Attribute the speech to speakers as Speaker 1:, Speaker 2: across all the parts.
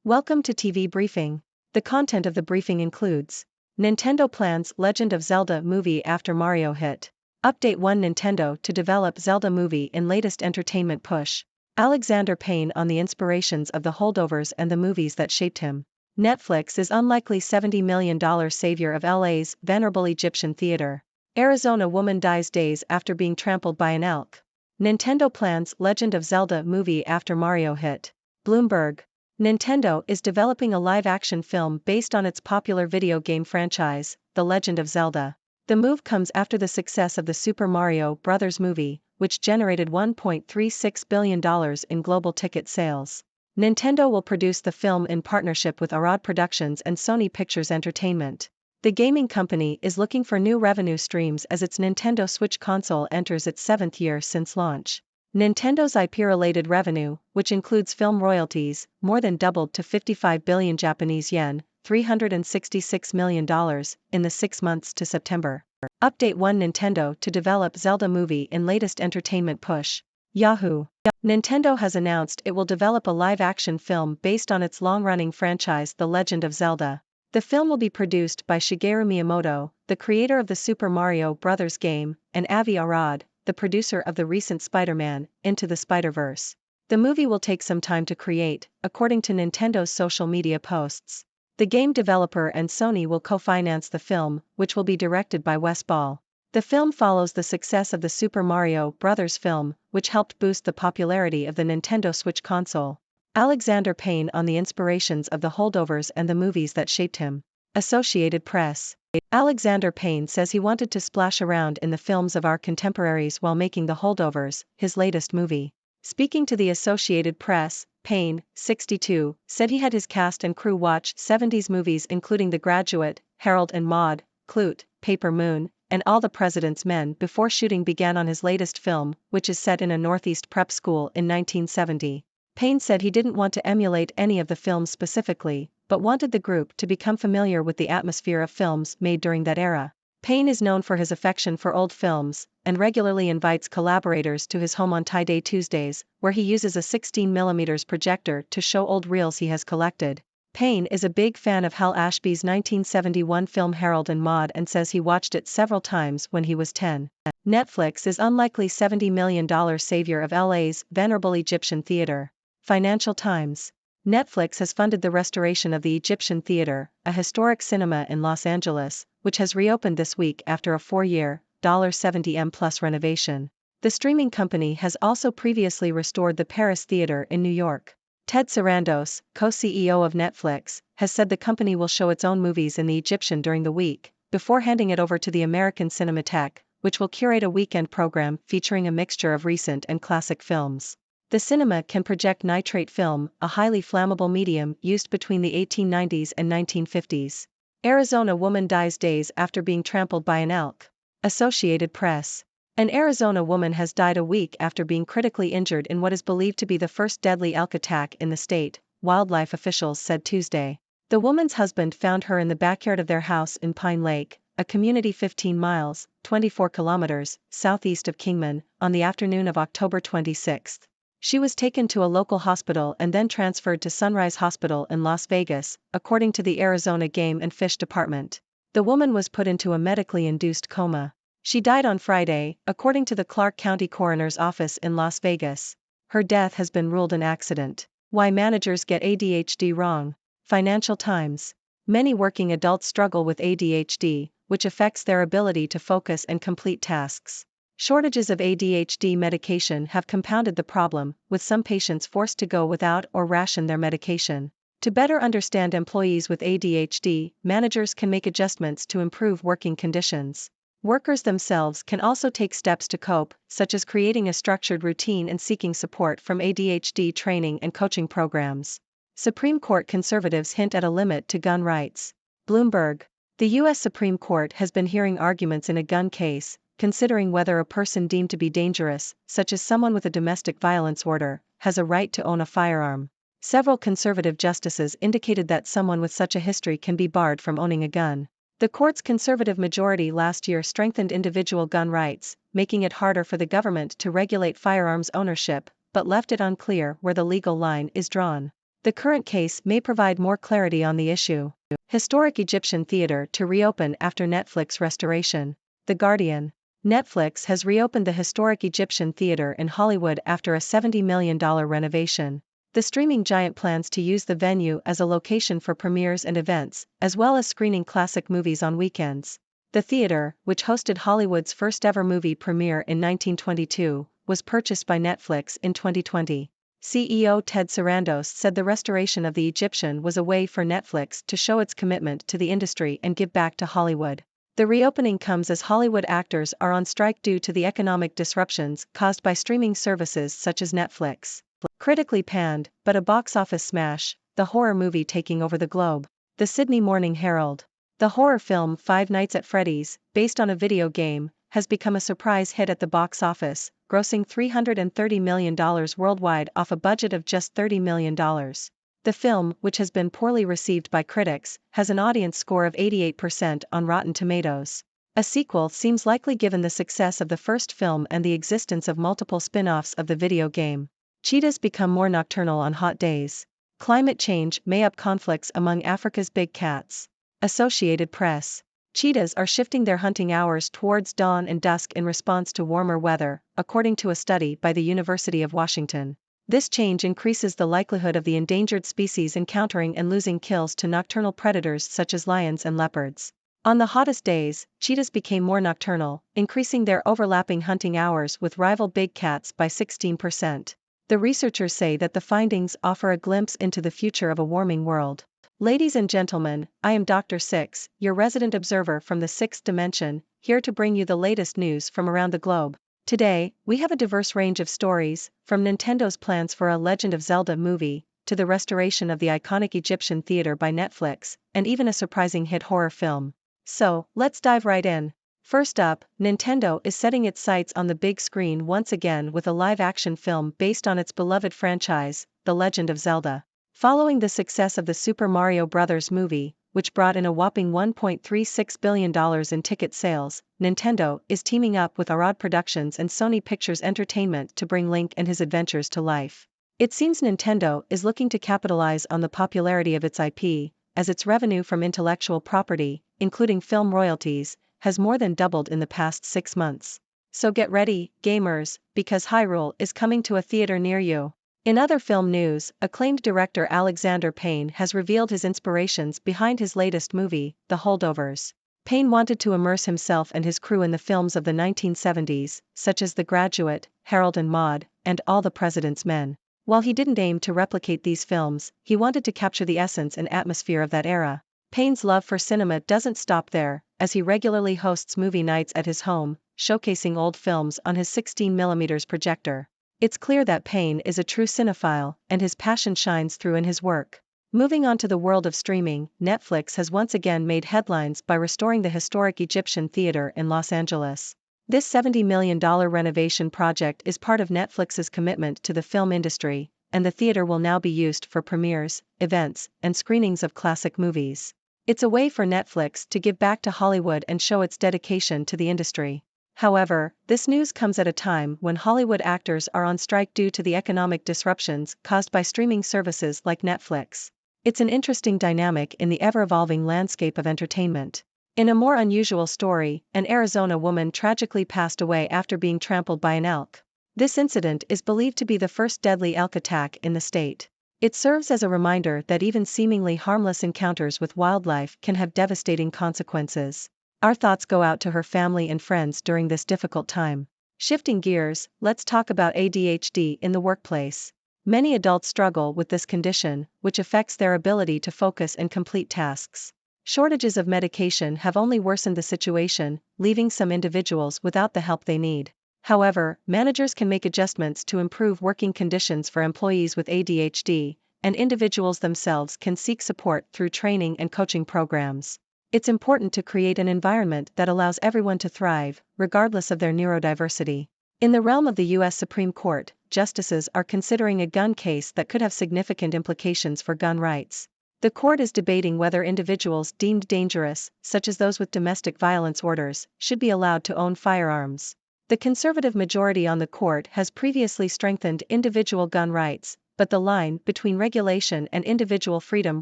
Speaker 1: Welcome to TV Briefing. The content of the briefing includes: Nintendo plans Legend of Zelda movie after Mario hit. Update 1 Nintendo to develop Zelda movie in latest entertainment push. Alexander Payne on the inspirations of the holdovers and the movies that shaped him. Netflix is unlikely $70 million savior of LA's venerable Egyptian theater. Arizona woman dies days after being trampled by an elk. Nintendo plans Legend of Zelda movie after Mario hit. Bloomberg. Nintendo is developing a live-action film based on its popular video game franchise, The Legend of Zelda. The move comes after the success of the Super Mario Bros. Movie, which generated $1.36 billion in global ticket sales. Nintendo will produce the film in partnership with Arad Productions and Sony Pictures Entertainment. The gaming company is looking for new revenue streams as its Nintendo Switch console enters its 7th year since launch. Nintendo's IP-related revenue, which includes film royalties, more than doubled to 55 billion Japanese yen, $366 million, in the 6 months to September. Update 1 Nintendo to develop Zelda movie in latest entertainment push. Yahoo! Nintendo has announced it will develop a live-action film based on its long-running franchise The Legend of Zelda. The film will be produced by Shigeru Miyamoto, the creator of the Super Mario Bros. Game, and Avi Arad, the producer of the recent Spider-Man, Into the Spider-Verse. The movie will take some time to create, according to Nintendo's social media posts. The game developer and Sony will co-finance the film, which will be directed by Wes Ball. The film follows the success of the Super Mario Bros. Film, which helped boost the popularity of the Nintendo Switch console. Alexander Payne on the inspirations of the holdovers and the movies that shaped him. Associated Press. Alexander Payne says he wanted to splash around in the films of our contemporaries while making The Holdovers, his latest movie. Speaking to the Associated Press, Payne, 62, said he had his cast and crew watch 70s movies including The Graduate, Harold and Maude, Clute, Paper Moon, and All the President's Men before shooting began on his latest film, which is set in a Northeast prep school in 1970. Payne said he didn't want to emulate any of the films specifically, but wanted the group to become familiar with the atmosphere of films made during that era. Payne is known for his affection for old films, and regularly invites collaborators to his home on Tie Day Tuesdays, where he uses a 16mm projector to show old reels he has collected. Payne is a big fan of Hal Ashby's 1971 film Harold and Maude and says he watched it several times when he was 10. Netflix is unlikely $70 million savior of LA's venerable Egyptian theater. Financial Times. Netflix has funded the restoration of the Egyptian Theater, a historic cinema in Los Angeles, which has reopened this week after a 4-year, $70M+ renovation. The streaming company has also previously restored the Paris Theater in New York. Ted Sarandos, co-CEO of Netflix, has said the company will show its own movies in the Egyptian during the week, before handing it over to the American Cinematheque, which will curate a weekend program featuring a mixture of recent and classic films. The cinema can project nitrate film, a highly flammable medium used between the 1890s and 1950s. Arizona woman dies days after being trampled by an elk. Associated Press. An Arizona woman has died a week after being critically injured in what is believed to be the first deadly elk attack in the state, wildlife officials said Tuesday. The woman's husband found her in the backyard of their house in Pine Lake, a community 15 miles, 24 kilometers, southeast of Kingman, on the afternoon of October 26. She was taken to a local hospital and then transferred to Sunrise Hospital in Las Vegas, according to the Arizona Game and Fish Department. The woman was put into a medically induced coma. She died on Friday, according to the Clark County Coroner's Office in Las Vegas. Her death has been ruled an accident. Why managers get ADHD wrong. Financial Times. Many working adults struggle with ADHD, which affects their ability to focus and complete tasks. Shortages of ADHD medication have compounded the problem, with some patients forced to go without or ration their medication. To better understand employees with ADHD, managers can make adjustments to improve working conditions. Workers themselves can also take steps to cope, such as creating a structured routine and seeking support from ADHD training and coaching programs. Supreme Court conservatives hint at a limit to gun rights. Bloomberg. The U.S. Supreme Court has been hearing arguments in a gun case, considering whether a person deemed to be dangerous, such as someone with a domestic violence order, has a right to own a firearm. Several conservative justices indicated that someone with such a history can be barred from owning a gun. The court's conservative majority last year strengthened individual gun rights, making it harder for the government to regulate firearms ownership, but left it unclear where the legal line is drawn. The current case may provide more clarity on the issue. Historic Egyptian theater to reopen after Netflix restoration. The Guardian. Netflix has reopened the historic Egyptian theater in Hollywood after a $70 million renovation. The streaming giant plans to use the venue as a location for premieres and events, as well as screening classic movies on weekends. The theater, which hosted Hollywood's first-ever movie premiere in 1922, was purchased by Netflix in 2020. CEO Ted Sarandos said the restoration of the Egyptian was a way for Netflix to show its commitment to the industry and give back to Hollywood. The reopening comes as Hollywood actors are on strike due to the economic disruptions caused by streaming services such as Netflix. Critically panned, but a box office smash, the horror movie taking over the globe. The Sydney Morning Herald. The horror film Five Nights at Freddy's, based on a video game, has become a surprise hit at the box office, grossing $330 million worldwide off a budget of just $30 million. The film, which has been poorly received by critics, has an audience score of 88% on Rotten Tomatoes. A sequel seems likely given the success of the first film and the existence of multiple spin-offs of the video game. Cheetahs become more nocturnal on hot days. Climate change may up conflicts among Africa's big cats. Associated Press. Cheetahs are shifting their hunting hours towards dawn and dusk in response to warmer weather, according to a study by the University of Washington. This change increases the likelihood of the endangered species encountering and losing kills to nocturnal predators such as lions and leopards. On the hottest days, cheetahs became more nocturnal, increasing their overlapping hunting hours with rival big cats by 16%. The researchers say that the findings offer a glimpse into the future of a warming world. Ladies and gentlemen, I am Dr. Six, your resident observer from the sixth dimension, here to bring you the latest news from around the globe. Today, we have a diverse range of stories, from Nintendo's plans for a Legend of Zelda movie, to the restoration of the iconic Egyptian theater by Netflix, and even a surprising hit horror film. So, let's dive right in. First up, Nintendo is setting its sights on the big screen once again with a live-action film based on its beloved franchise, The Legend of Zelda. Following the success of the Super Mario Bros. Movie, which brought in a whopping $1.36 billion in ticket sales, Nintendo is teaming up with Arad Productions and Sony Pictures Entertainment to bring Link and his adventures to life. It seems Nintendo is looking to capitalize on the popularity of its IP, as its revenue from intellectual property, including film royalties, has more than doubled in the past 6 months. So get ready, gamers, because Hyrule is coming to a theater near you. In other film news, acclaimed director Alexander Payne has revealed his inspirations behind his latest movie, The Holdovers. Payne wanted to immerse himself and his crew in the films of the 1970s, such as The Graduate, Harold and Maude, and All the President's Men. While he didn't aim to replicate these films, he wanted to capture the essence and atmosphere of that era. Payne's love for cinema doesn't stop there, as he regularly hosts movie nights at his home, showcasing old films on his 16mm projector. It's clear that Payne is a true cinephile, and his passion shines through in his work. Moving on to the world of streaming, Netflix has once again made headlines by restoring the historic Egyptian theater in Los Angeles. This $70 million renovation project is part of Netflix's commitment to the film industry, and the theater will now be used for premieres, events, and screenings of classic movies. It's a way for Netflix to give back to Hollywood and show its dedication to the industry. However, this news comes at a time when Hollywood actors are on strike due to the economic disruptions caused by streaming services like Netflix. It's an interesting dynamic in the ever-evolving landscape of entertainment. In a more unusual story, an Arizona woman tragically passed away after being trampled by an elk. This incident is believed to be the first deadly elk attack in the state. It serves as a reminder that even seemingly harmless encounters with wildlife can have devastating consequences. Our thoughts go out to her family and friends during this difficult time. Shifting gears, let's talk about ADHD in the workplace. Many adults struggle with this condition, which affects their ability to focus and complete tasks. Shortages of medication have only worsened the situation, leaving some individuals without the help they need. However, managers can make adjustments to improve working conditions for employees with ADHD, and individuals themselves can seek support through training and coaching programs. It's important to create an environment that allows everyone to thrive, regardless of their neurodiversity. In the realm of the U.S. Supreme Court, justices are considering a gun case that could have significant implications for gun rights. The court is debating whether individuals deemed dangerous, such as those with domestic violence orders, should be allowed to own firearms. The conservative majority on the court has previously strengthened individual gun rights, but the line between regulation and individual freedom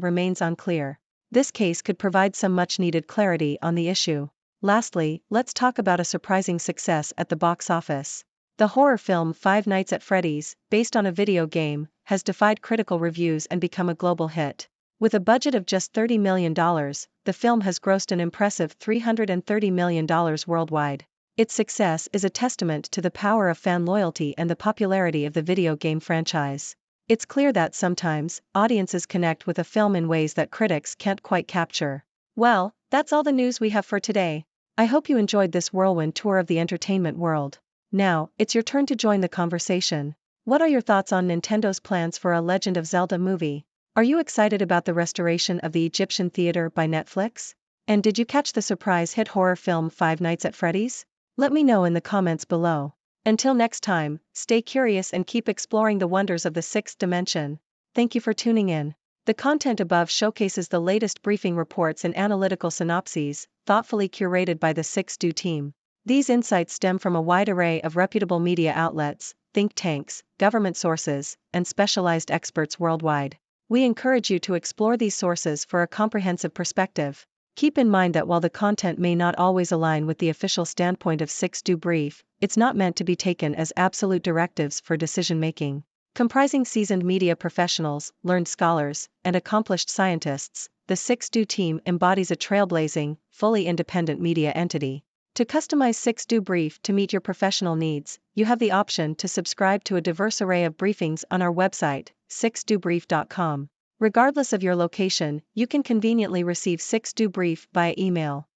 Speaker 1: remains unclear. This case could provide some much-needed clarity on the issue. Lastly, let's talk about a surprising success at the box office. The horror film Five Nights at Freddy's, based on a video game, has defied critical reviews and become a global hit. With a budget of just $30 million, the film has grossed an impressive $330 million worldwide. Its success is a testament to the power of fan loyalty and the popularity of the video game franchise. It's clear that sometimes, audiences connect with a film in ways that critics can't quite capture. Well, that's all the news we have for today. I hope you enjoyed this whirlwind tour of the entertainment world. Now, it's your turn to join the conversation. What are your thoughts on Nintendo's plans for a Legend of Zelda movie? Are you excited about the restoration of the Egyptian theater by Netflix? And did you catch the surprise hit horror film Five Nights at Freddy's? Let me know in the comments below. Until next time, stay curious and keep exploring the wonders of the sixth dimension. Thank you for tuning in. The content above showcases the latest briefing reports and analytical synopses, thoughtfully curated by the 6Do team. These insights stem from a wide array of reputable media outlets, think tanks, government sources, and specialized experts worldwide. We encourage you to explore these sources for a comprehensive perspective. Keep in mind that while the content may not always align with the official standpoint of 6Do Brief, it's not meant to be taken as absolute directives for decision-making. Comprising seasoned media professionals, learned scholars, and accomplished scientists, the 6Do team embodies a trailblazing, fully independent media entity. To customize 6Do Brief to meet your professional needs, you have the option to subscribe to a diverse array of briefings on our website, 6dobrief.com. Regardless of your location, you can conveniently receive 6Do Brief via email.